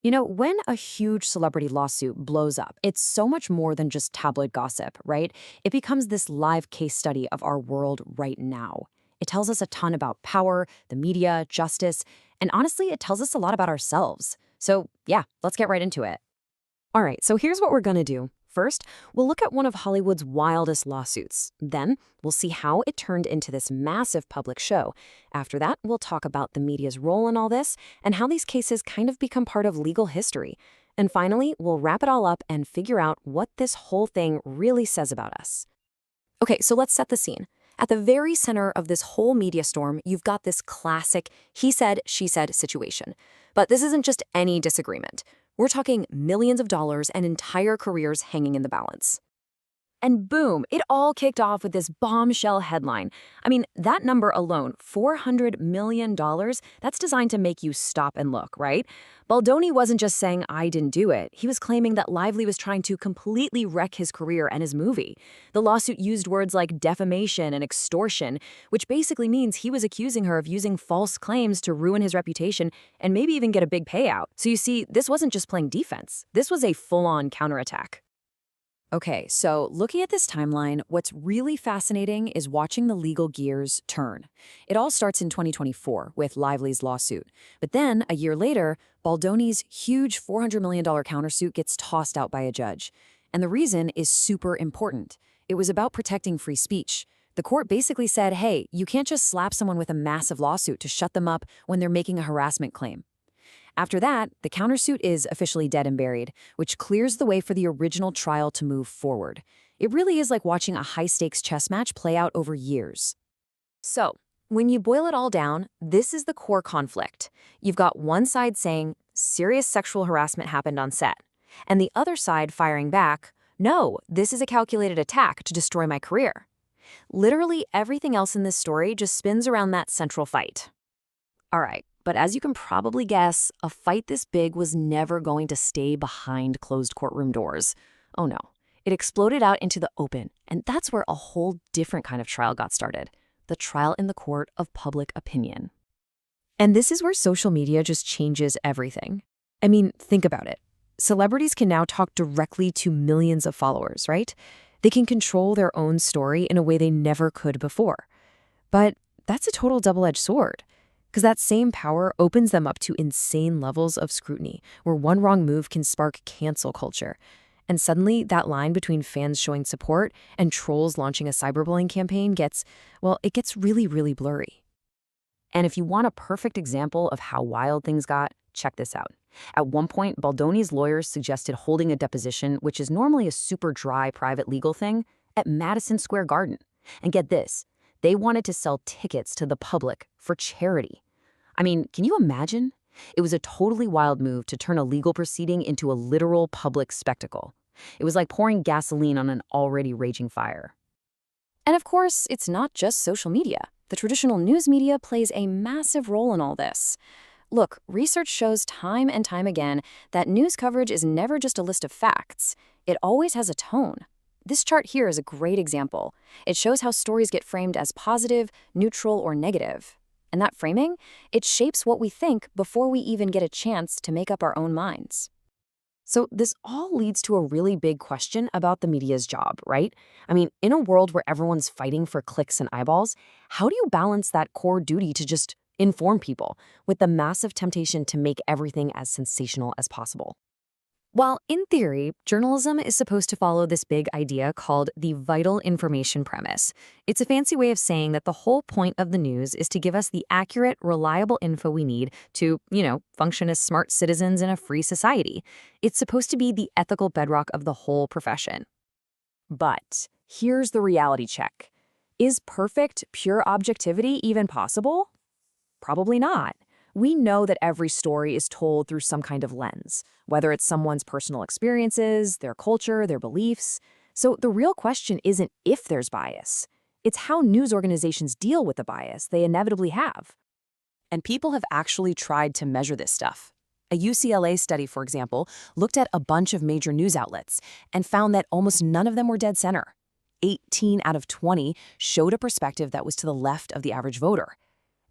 When a huge celebrity lawsuit blows up, it's so much more than just tabloid gossip, right? It becomes this live case study of our world right now. It tells us a ton about power, the media, justice, and honestly, it tells us a lot about ourselves. So, yeah, let's get right into it. All right, so here's what we're gonna do. First, we'll look at one of Hollywood's wildest lawsuits. Then, we'll see how it turned into this massive public show. After that, we'll talk about the media's role in all this and how these cases kind of become part of legal history. And finally, we'll wrap it all up and figure out what this whole thing really says about us. Okay, so let's set the scene. At the very center of this whole media storm, you've got this classic he said, she said situation. But this isn't just any disagreement. We're talking millions of dollars and entire careers hanging in the balance. And boom, it all kicked off with this bombshell headline. I mean, that number alone, $400 million, that's designed to make you stop and look, right? Baldoni wasn't just saying, I didn't do it. He was claiming that Lively was trying to completely wreck his career and his movie. The lawsuit used words like defamation and extortion, which basically means he was accusing her of using false claims to ruin his reputation and maybe even get a big payout. So you see, this wasn't just playing defense. This was a full-on counterattack. Okay, so looking at this timeline, what's really fascinating is watching the legal gears turn. It all starts in 2024 with Lively's lawsuit. But then, a year later, Baldoni's huge $400 million countersuit gets tossed out by a judge. And the reason is super important. It was about protecting free speech. The court basically said, hey, you can't just slap someone with a massive lawsuit to shut them up when they're making a harassment claim. After that, the countersuit is officially dead and buried, which clears the way for the original trial to move forward. It really is like watching a high-stakes chess match play out over years. So, when you boil it all down, this is the core conflict. You've got one side saying, serious sexual harassment happened on set, and the other side firing back, no, this is a calculated attack to destroy my career. Literally everything else in this story just spins around that central fight. All right. But as you can probably guess, a fight this big was never going to stay behind closed courtroom doors. Oh no, it exploded out into the open, and that's where a whole different kind of trial got started, the trial in the court of public opinion. And this is where social media just changes everything. I mean, think about it. Celebrities can now talk directly to millions of followers, right? They can control their own story in a way they never could before. But that's a total double-edged sword. Because that same power opens them up to insane levels of scrutiny, where one wrong move can spark cancel culture. And suddenly, that line between fans showing support and trolls launching a cyberbullying campaign gets really, really blurry. And if you want a perfect example of how wild things got, check this out. At one point, Baldoni's lawyers suggested holding a deposition, which is normally a super dry private legal thing, at Madison Square Garden. And get this. They wanted to sell tickets to the public for charity. I mean, can you imagine? It was a totally wild move to turn a legal proceeding into a literal public spectacle. It was like pouring gasoline on an already raging fire. And of course, it's not just social media. The traditional news media plays a massive role in all this. Look, research shows time and time again that news coverage is never just a list of facts. It always has a tone. This chart here is a great example. It shows how stories get framed as positive, neutral, or negative. And that framing, it shapes what we think before we even get a chance to make up our own minds. So this all leads to a really big question about the media's job, right? I mean, in a world where everyone's fighting for clicks and eyeballs, how do you balance that core duty to just inform people with the massive temptation to make everything as sensational as possible? While in theory, journalism is supposed to follow this big idea called the vital information premise. It's a fancy way of saying that the whole point of the news is to give us the accurate, reliable info we need to, function as smart citizens in a free society. It's supposed to be the ethical bedrock of the whole profession. But here's the reality check. Is perfect, pure objectivity even possible? Probably not. We know that every story is told through some kind of lens, whether it's someone's personal experiences, their culture, their beliefs. So the real question isn't if there's bias. It's how news organizations deal with the bias they inevitably have. And people have actually tried to measure this stuff. A UCLA study, for example, looked at a bunch of major news outlets and found that almost none of them were dead center. 18 out of 20 showed a perspective that was to the left of the average voter.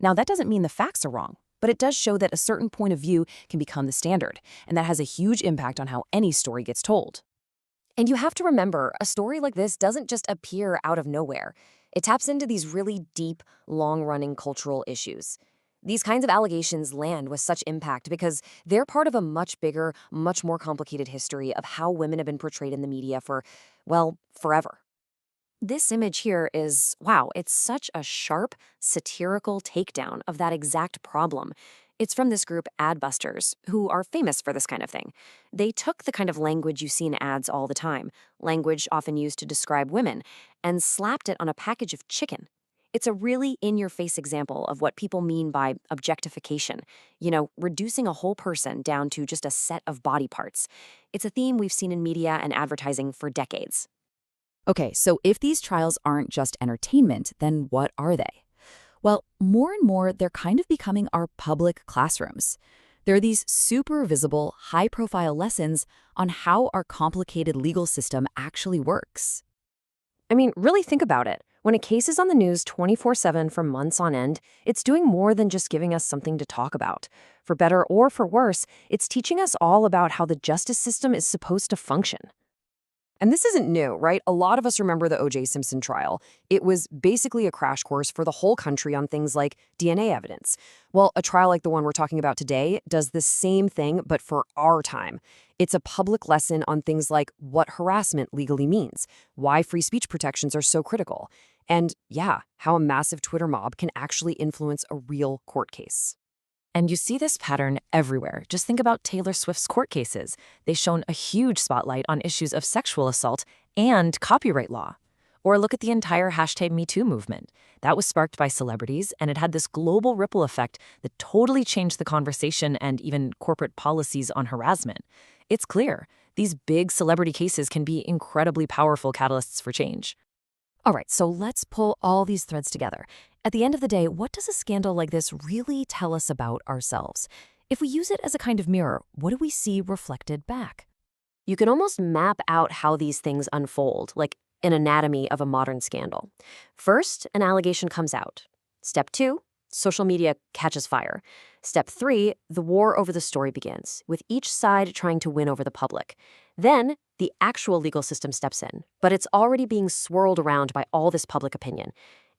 Now, that doesn't mean the facts are wrong. But it does show that a certain point of view can become the standard, and that has a huge impact on how any story gets told. And you have to remember, a story like this doesn't just appear out of nowhere. It taps into these really deep, long-running cultural issues. These kinds of allegations land with such impact because they're part of a much bigger, much more complicated history of how women have been portrayed in the media for, well, forever. This image here is, wow, it's such a sharp, satirical takedown of that exact problem. It's from this group Adbusters, who are famous for this kind of thing. They took the kind of language you see in ads all the time, language often used to describe women, and slapped it on a package of chicken. It's a really in-your-face example of what people mean by objectification, reducing a whole person down to just a set of body parts. It's a theme we've seen in media and advertising for decades. Okay, so if these trials aren't just entertainment, then what are they? Well, more and more, they're kind of becoming our public classrooms. There are these super visible, high-profile lessons on how our complicated legal system actually works. I mean, really think about it. When a case is on the news 24/7 for months on end, it's doing more than just giving us something to talk about. For better or for worse, it's teaching us all about how the justice system is supposed to function. And this isn't new, right? A lot of us remember the O.J. Simpson trial. It was basically a crash course for the whole country on things like DNA evidence. Well, a trial like the one we're talking about today does the same thing, but for our time. It's a public lesson on things like what harassment legally means, why free speech protections are so critical, and, yeah, how a massive Twitter mob can actually influence a real court case. And you see this pattern everywhere. Just think about Taylor Swift's court cases. They shone a huge spotlight on issues of sexual assault and copyright law. Or look at the entire #MeToo movement. That was sparked by celebrities, and it had this global ripple effect that totally changed the conversation and even corporate policies on harassment. It's clear, these big celebrity cases can be incredibly powerful catalysts for change. All right, so let's pull all these threads together. At the end of the day, what does a scandal like this really tell us about ourselves? If we use it as a kind of mirror, what do we see reflected back? You can almost map out how these things unfold, like an anatomy of a modern scandal. First, an allegation comes out. Step 2, social media catches fire. Step 3, the war over the story begins, with each side trying to win over the public. Then, the actual legal system steps in, but it's already being swirled around by all this public opinion.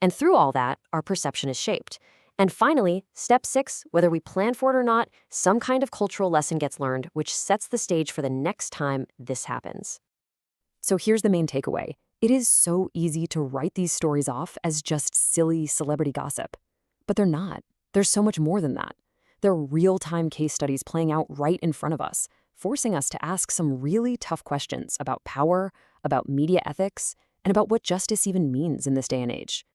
And through all that, our perception is shaped. And finally, step 6, whether we plan for it or not, some kind of cultural lesson gets learned, which sets the stage for the next time this happens. So here's the main takeaway. It is so easy to write these stories off as just silly celebrity gossip. But they're not. There's so much more than that. They're real-time case studies playing out right in front of us, forcing us to ask some really tough questions about power, about media ethics, and about what justice even means in this day and age.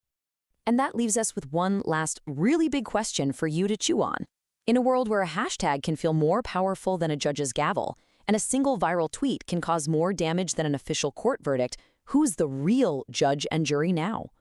And that leaves us with one last really big question for you to chew on. In a world where a hashtag can feel more powerful than a judge's gavel, and a single viral tweet can cause more damage than an official court verdict, who's the real judge and jury now?